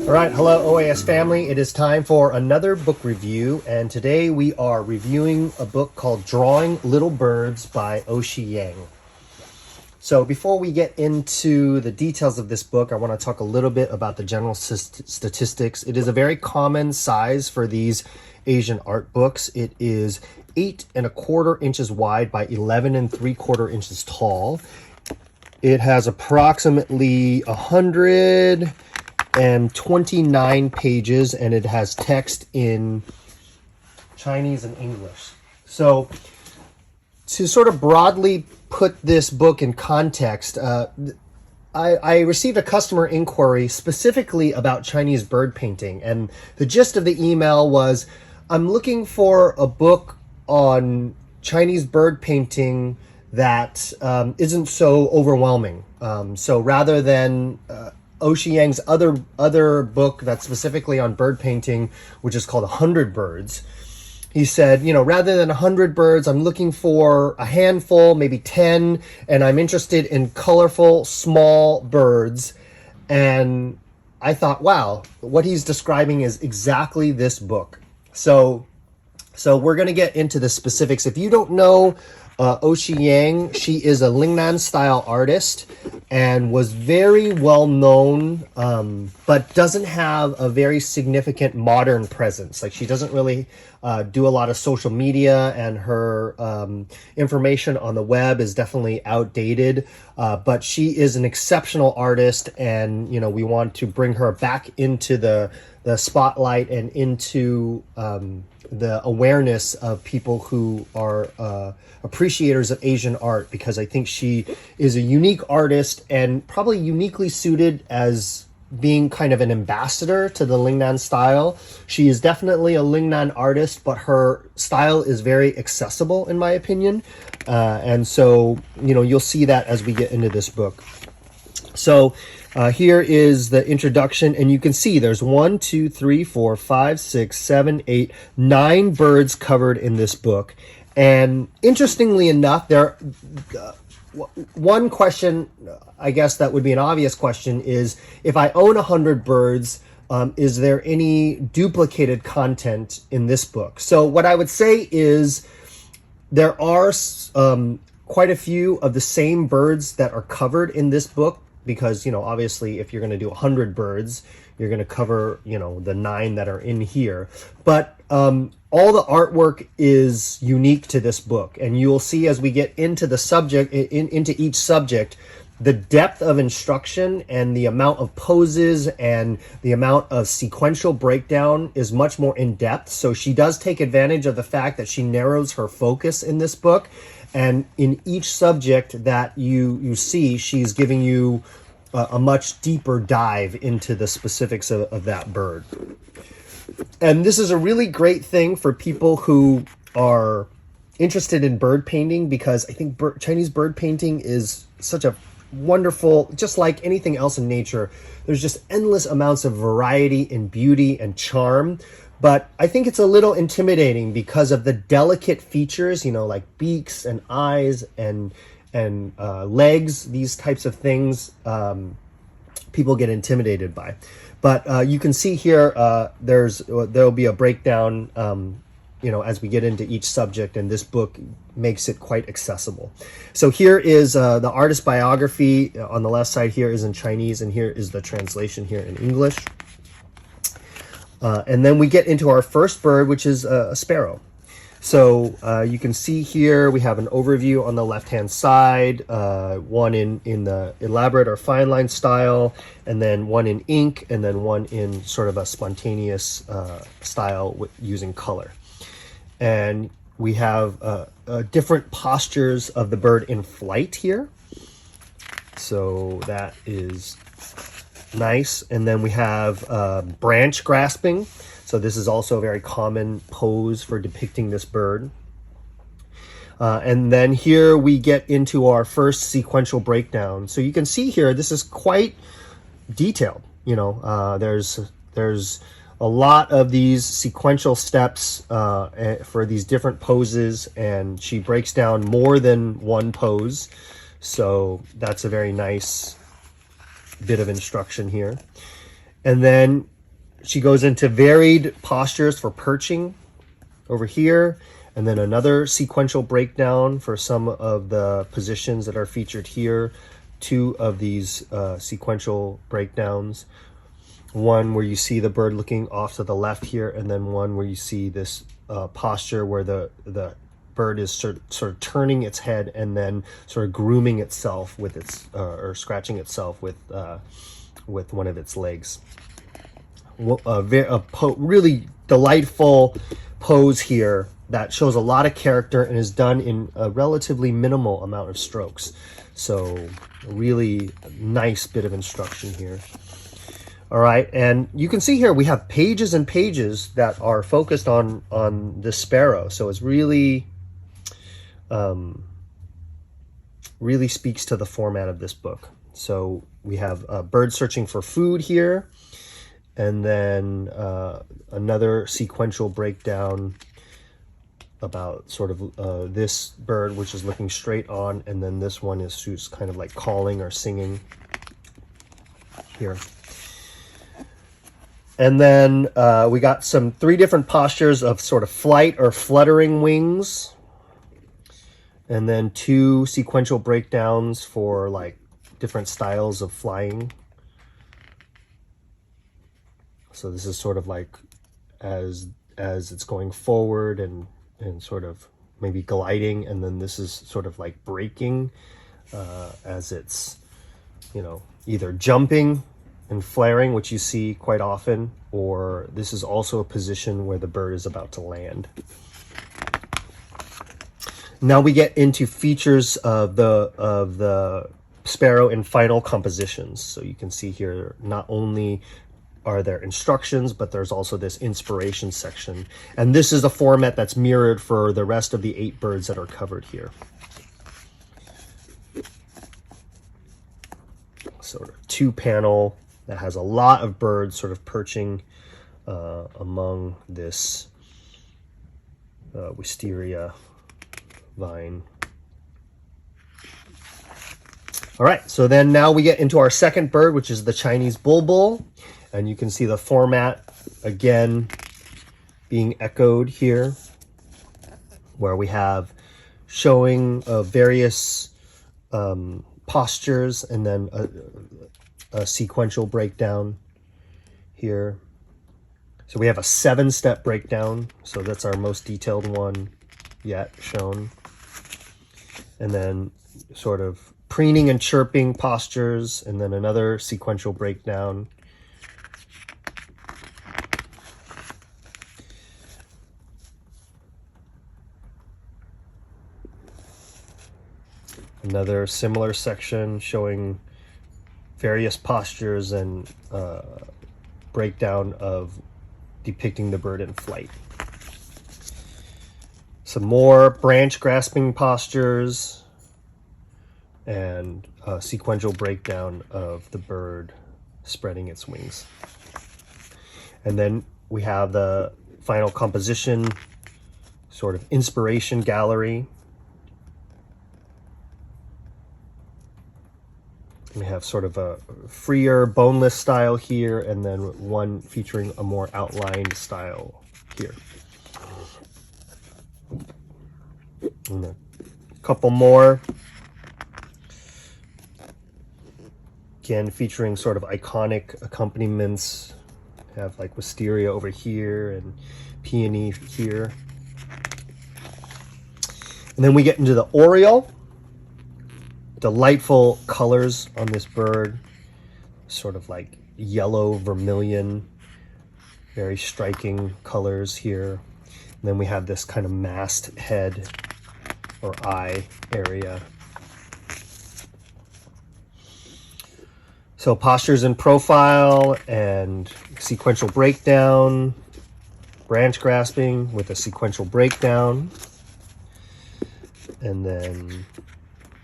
All right, hello OAS family. It is time for another book review, and today we are reviewing a book called Drawing Little Birds by O-shi Yang. So before we get into the details of this book, I want to talk a little bit about the general statistics. It is a very common size for these Asian art books. It is 8¼ inches wide by 11¾ inches tall. It has approximately 129 pages, and it has text in Chinese and English. So to sort of broadly put this book in context, I received a customer inquiry specifically about Chinese bird painting, and the gist of the email was, I'm looking for a book on Chinese bird painting that isn't so overwhelming. So rather than O-shi Yang's other book that's specifically on bird painting, which is called 100 Birds, he said, rather than 100 birds, I'm looking for a handful, maybe 10, and I'm interested in colorful, small birds. And I thought, wow, what he's describing is exactly this book. So we're going to get into the specifics. If you don't know O-shi Yang, she is a Lingnan style artist and was very well known, but doesn't have a very significant modern presence. Like, she doesn't really do a lot of social media, and her information on the web is definitely outdated. But she is an exceptional artist, and we want to bring her back into the spotlight and into the awareness of people who are appreciators of Asian art, because I think she is a unique artist and probably uniquely suited as being kind of an ambassador to the Lingnan style. She is definitely a Lingnan artist, but her style is very accessible, in my opinion. And so, you'll see that as we get into this book. So here is the introduction, and you can see there's 1, 2, 3, 4, 5, 6, 7, 8, 9 birds covered in this book. And interestingly enough, one question, I guess that would be an obvious question, is if I own 100 birds, is there any duplicated content in this book? So what I would say is there are quite a few of the same birds that are covered in this book, because, obviously if you're going to do 100 birds, you're going to cover, the 9 that are in here. But all the artwork is unique to this book, and you will see as we get into the subject, into each subject, the depth of instruction and the amount of poses and the amount of sequential breakdown is much more in depth. So she does take advantage of the fact that she narrows her focus in this book, and in each subject that you see, she's giving you a much deeper dive into the specifics of that bird. And this is a really great thing for people who are interested in bird painting, because I think Chinese bird painting is such a wonderful, just like anything else in nature, there's just endless amounts of variety and beauty and charm. But I think it's a little intimidating because of the delicate features, like beaks and eyes and legs, these types of things, people get intimidated by. But you can see here, there'll be a breakdown, as we get into each subject, and this book makes it quite accessible. So here is the artist biography. On the left side here is in Chinese, and here is the translation here in English. And then we get into our first bird, which is a sparrow. So you can see here we have an overview on the left-hand side, one in the elaborate or fine line style, and then one in ink, and then one in sort of a spontaneous style using color. And we have different postures of the bird in flight here. So that is nice. And then we have branch grasping. So this is also a very common pose for depicting this bird. And then here we get into our first sequential breakdown. So you can see here, this is quite detailed. There's a lot of these sequential steps for these different poses, and she breaks down more than one pose. So that's a very nice bit of instruction here. And then she goes into varied postures for perching over here, and then another sequential breakdown for some of the positions that are featured here. Two of these sequential breakdowns. One where you see the bird looking off to the left here, and then one where you see this posture where the bird is sort of turning its head and then sort of grooming itself with its or scratching itself with one of its legs. Really delightful pose here that shows a lot of character and is done in a relatively minimal amount of strokes. So really nice bit of instruction here. All right, and you can see here we have pages and pages that are focused on this sparrow. So it's really really speaks to the format of this book. So we have a bird searching for food here, and then another sequential breakdown about sort of this bird, which is looking straight on, and then this one is just kind of like calling or singing here. And then we got three different postures of sort of flight or fluttering wings, and then two sequential breakdowns for like different styles of flying. So this is sort of like as it's going forward and sort of maybe gliding, and then this is sort of like braking as it's, you know, either jumping and flaring, which you see quite often, or this is also a position where the bird is about to land. Now we get into features of the sparrow in final compositions. So you can see here, not only are there instructions, but there's also this inspiration section. And this is a format that's mirrored for the rest of the 8 birds that are covered here. Sort of 2-panel that has a lot of birds sort of perching among this wisteria vine. All right, so then now we get into our second bird, which is the Chinese bulbul. And you can see the format again being echoed here, where we have showing various postures and then a sequential breakdown here. So we have a 7-step breakdown. So that's our most detailed one yet shown. And then sort of preening and chirping postures, and then another sequential breakdown. Another similar section showing various postures and breakdown of depicting the bird in flight. Some more branch grasping postures and a sequential breakdown of the bird spreading its wings. And then we have the final composition, sort of inspiration gallery. We have sort of a freer boneless style here, and then one featuring a more outlined style here. And a couple more, again featuring sort of iconic accompaniments. Have like wisteria over here and peony here. And then we get into the oriole. Delightful colors on this bird, sort of like yellow, vermilion, very striking colors here. And then we have this kind of masked head or eye area. So postures in profile and sequential breakdown, branch grasping with a sequential breakdown, and then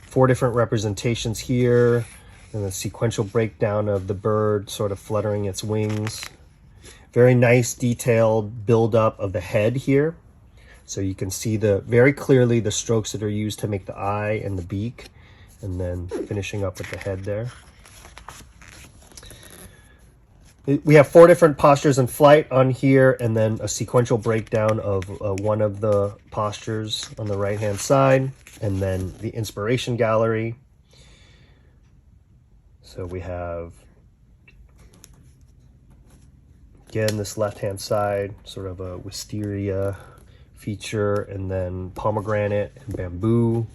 4 different representations here, and the sequential breakdown of the bird sort of fluttering its wings. Very nice detailed build-up of the head here. So you can see very clearly the strokes that are used to make the eye and the beak, and then finishing up with the head there. We have 4 different postures in flight on here, and then a sequential breakdown of one of the postures on the right hand side, and then the inspiration gallery. So we have, again, this left hand side, sort of a wisteria feature, and then pomegranate and bamboo.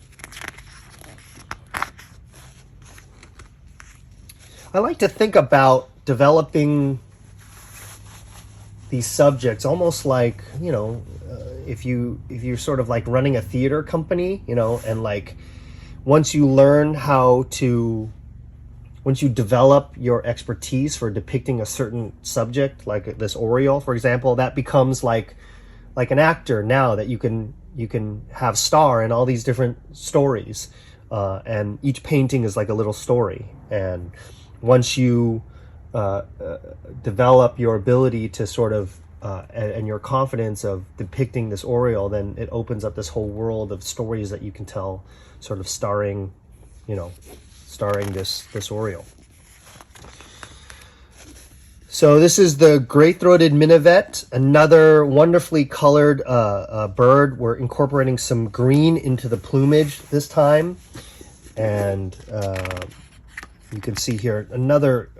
I like to think about developing these subjects almost like, you know, if you're sort of like running a theater company, you know, and like once you develop your expertise for depicting a certain subject, like this Oriole, for example, that becomes like an actor now, that you can have star in all these different stories, and each painting is like a little story. And once you develop your ability to sort of and your confidence of depicting this Oriole, then it opens up this whole world of stories that you can tell, sort of starring this Oriole. So this is the Greythroated Minivet, another wonderfully colored bird. We're incorporating some green into the plumage this time, and you can see here another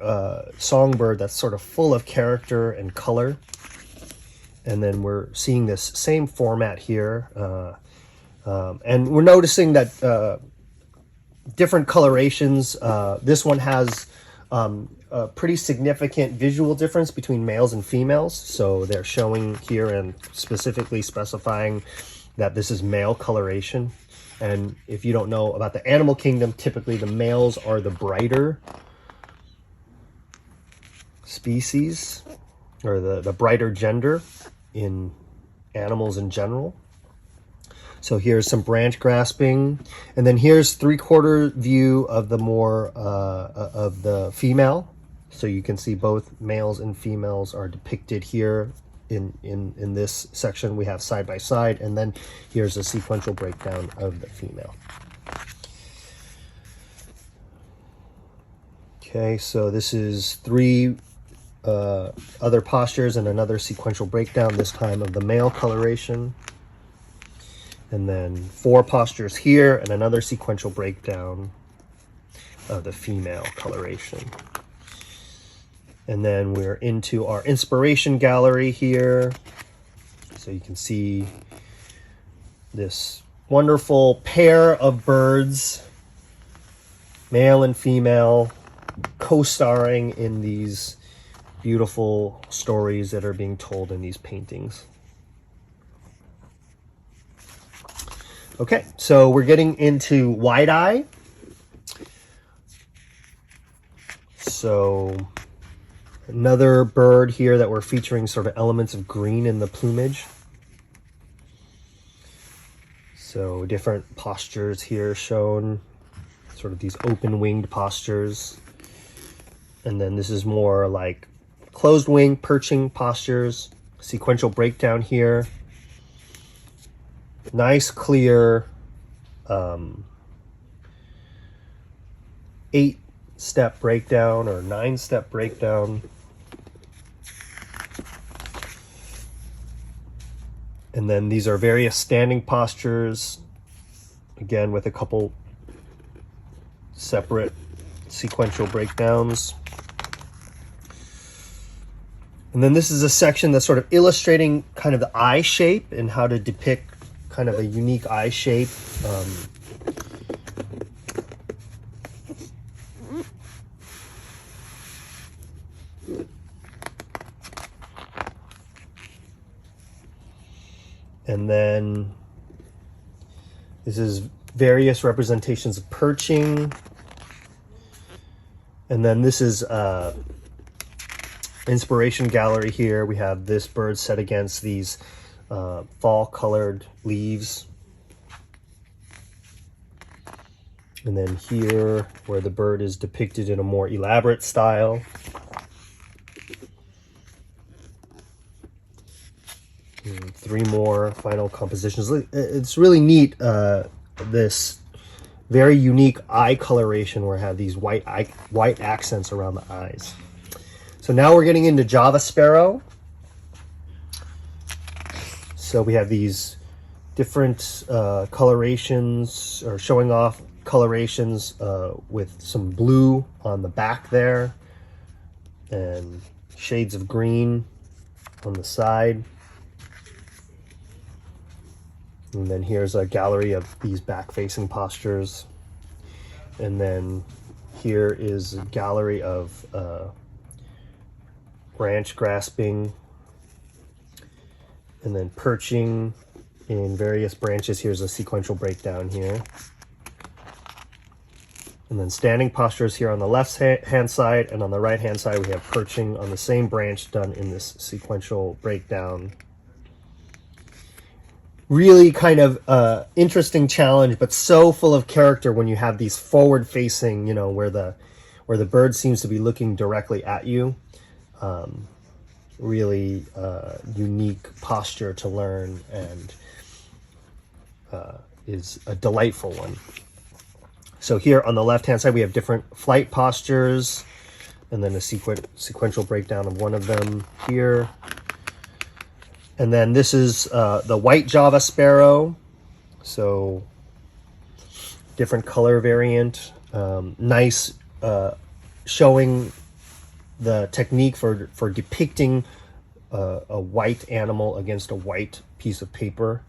songbird that's sort of full of character and color. And then we're seeing this same format here. And we're noticing that different colorations. This one has a pretty significant visual difference between males and females. So they're showing here and specifically specifying that this is male coloration. And if you don't know about the animal kingdom, typically the males are the brighter species, or the brighter gender in animals in general. So here's some branch grasping, and then here's 3/4 view of the more of the female. So you can see both males and females are depicted here in this section. We have side by side, and then here's a sequential breakdown of the female. Okay, so this is 3 other postures and another sequential breakdown, this time of the male coloration. And then 4 postures here and another sequential breakdown of the female coloration. And then we're into our inspiration gallery here. So you can see this wonderful pair of birds, male and female, co-starring in these beautiful stories that are being told in these paintings. Okay, so we're getting into wide eye. So another bird here that we're featuring sort of elements of green in the plumage. So different postures here shown, sort of these open-winged postures. And then this is more like closed wing perching postures, sequential breakdown here. Nice clear 8-step breakdown or 9-step breakdown. And then these are various standing postures, again with a couple separate sequential breakdowns. And then this is a section that's sort of illustrating kind of the eye shape and how to depict kind of a unique eye shape. And then this is various representations of perching. And then this is inspiration gallery here. We have this bird set against these fall colored leaves. And then here where the bird is depicted in a more elaborate style. And 3 more final compositions. It's really neat, this very unique eye coloration where I have these white accents around the eyes. So now we're getting into Java Sparrow. So we have these different colorations, or showing off colorations with some blue on the back there and shades of green on the side. And then here's a gallery of these back-facing postures. And then here is a gallery of branch grasping, and then perching in various branches. Here's a sequential breakdown here. And then standing postures here on the left hand side, and on the right hand side we have perching on the same branch done in this sequential breakdown. Really kind of interesting challenge, but so full of character when you have these forward facing, you know, where the bird seems to be looking directly at you. Really unique posture to learn, and is a delightful one. So here on the left hand side we have different flight postures, and then a sequential breakdown of one of them here. And then this is the white Java Sparrow, so different color variant. Nice showing the technique for depicting a white animal against a white piece of paper.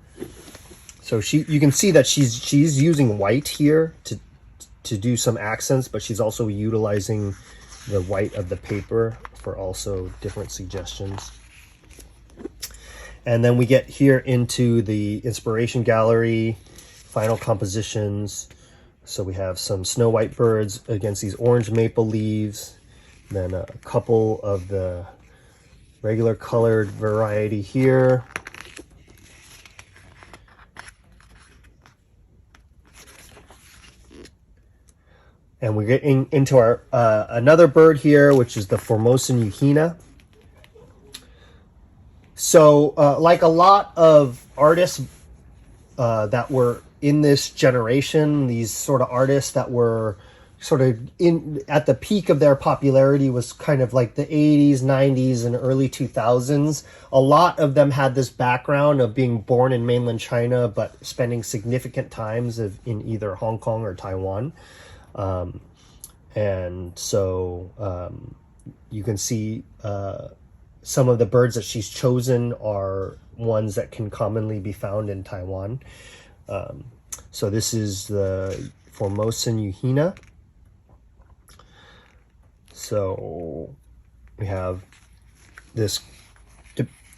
So you can see that she's using white here to do some accents, but she's also utilizing the white of the paper for also different suggestions. And then we get here into the inspiration gallery, final compositions. So we have some snow white birds against these orange maple leaves, then a couple of the regular colored variety here. And we're getting into our another bird here, which is the Formosan Yuhina. So like a lot of artists that were in this generation, these sort of artists that were sort of at the peak of their popularity was kind of like the 80s, 90s, and early 2000s. A lot of them had this background of being born in mainland China, but spending significant times in either Hong Kong or Taiwan. And so you can see some of the birds that she's chosen are ones that can commonly be found in Taiwan. So this is the Formosan Yuhina. So we have this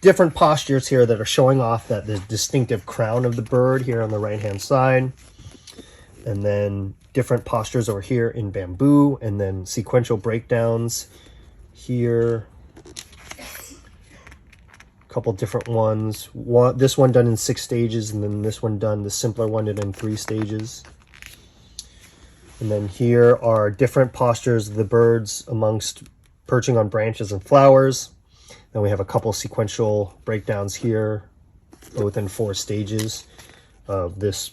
different postures here that are showing off that the distinctive crown of the bird here on the right hand side, and then different postures over here in bamboo, and then sequential breakdowns here. A couple different ones. This one done in 6 stages, and then this one done, the simpler one, done in 3 stages. And then here are different postures of the birds amongst perching on branches and flowers. Then we have a couple sequential breakdowns here, both in 4 stages of this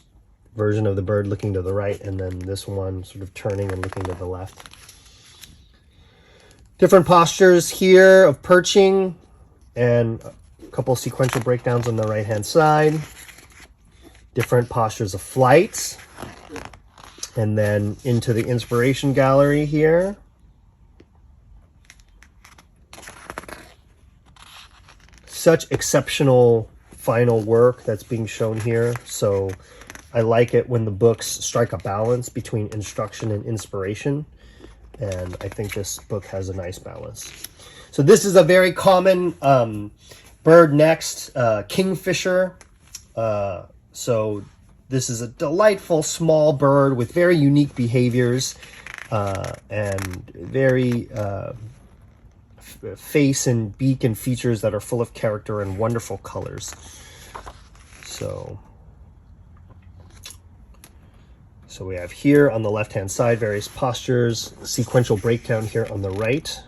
version of the bird looking to the right, and then this one sort of turning and looking to the left. Different postures here of perching, and a couple sequential breakdowns on the right hand side. Different postures of flight, and then into the inspiration gallery here. Such exceptional final work that's being shown here. So I like it when the books strike a balance between instruction and inspiration, and I think this book has a nice balance. So this is a very common bird next, kingfisher. So this is a delightful small bird with very unique behaviors and very face and beak and features that are full of character and wonderful colors. So we have here on the left hand side various postures, sequential breakdown here on the right.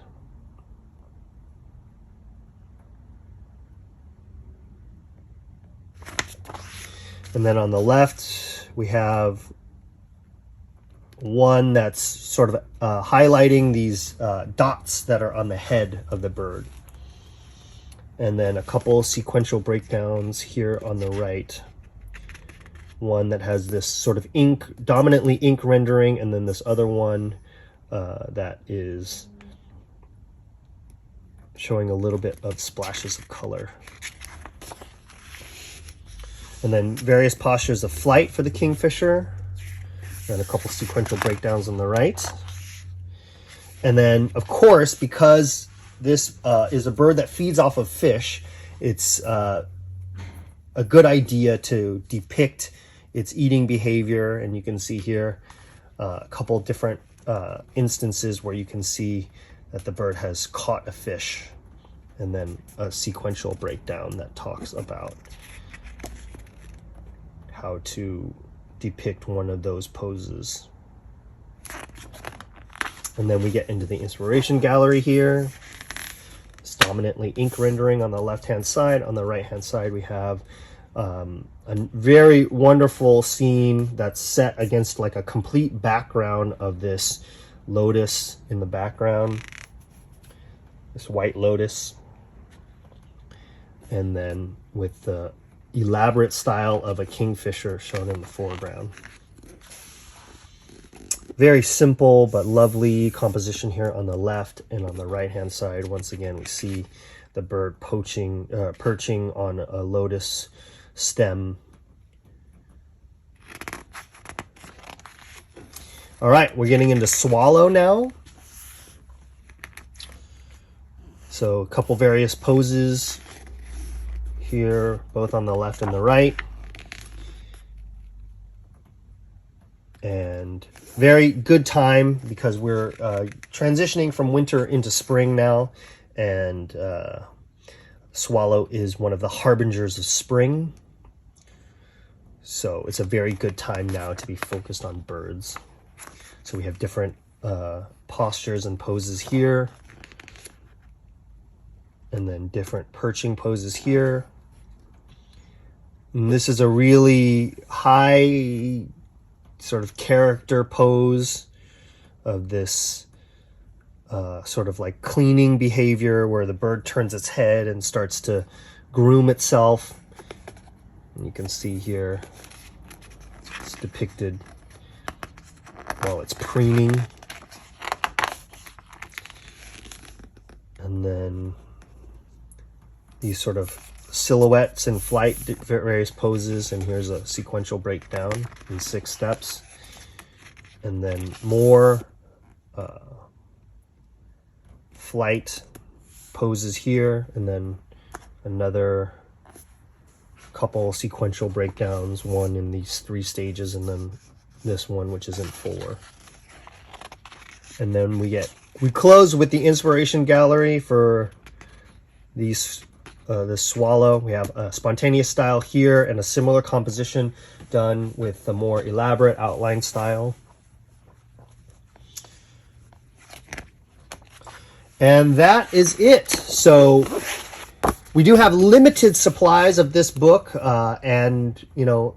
And then on the left we have one that's sort of highlighting these dots that are on the head of the bird. And then a couple sequential breakdowns here on the right. One that has this sort of dominantly ink rendering, and then this other one that is showing a little bit of splashes of color. And then various postures of flight for the kingfisher, and a couple sequential breakdowns on the right. And then, of course, because this is a bird that feeds off of fish, it's a good idea to depict its eating behavior. And you can see here a couple different instances where you can see that the bird has caught a fish, and then a sequential breakdown that talks about how to depict one of those poses. And then we get into the inspiration gallery here. It's dominantly ink rendering on the left hand side. On the right hand side we have a very wonderful scene that's set against like a complete background of this lotus in the background, this white lotus, and then with the elaborate style of a kingfisher shown in the foreground. Very simple but lovely composition here on the left, and on the right hand side once again we see the bird perching on a lotus stem. All right, we're getting into swallow now. So a couple various poses here, both on the left and the right. And very good time because we're transitioning from winter into spring now, and swallow is one of the harbingers of spring. So it's a very good time now to be focused on birds. So we have different postures and poses here, and then different perching poses here. And this is a really high sort of character pose of this sort of like cleaning behavior where the bird turns its head and starts to groom itself. And you can see here it's depicted while it's preening. And then these sort of silhouettes in flight, various poses, and here's a sequential breakdown in 6 steps. And then more flight poses here, and then another couple sequential breakdowns, one in these 3 stages, and then this one which is in 4. And then we close with the inspiration gallery for these this swallow. We have a spontaneous style here and a similar composition done with a more elaborate outline style. And that is it. So we do have limited supplies of this book, and you know,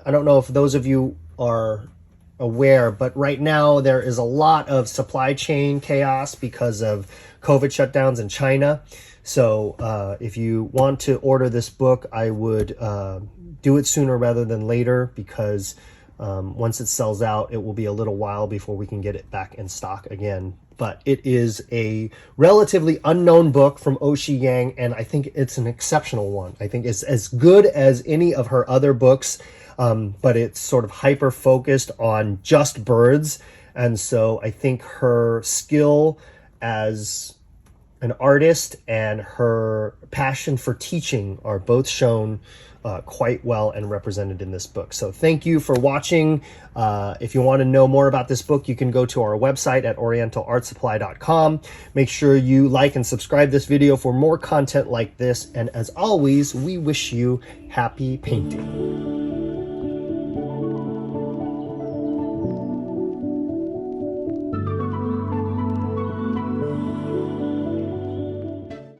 I don't know if those of you are aware, but right now there is a lot of supply chain chaos because of COVID shutdowns in China. So if you want to order this book, I would do it sooner rather than later, because once it sells out, it will be a little while before we can get it back in stock again. But it is a relatively unknown book from O-shi Yang, and I think it's an exceptional one. I think it's as good as any of her other books, but it's sort of hyper-focused on just birds. And so I think her skill as an artist and her passion for teaching are both shown quite well and represented in this book. So thank you for watching. If you want to know more about this book, you can go to our website at orientalartsupply.com. Make sure you like and subscribe this video for more content like this. And as always, we wish you happy painting.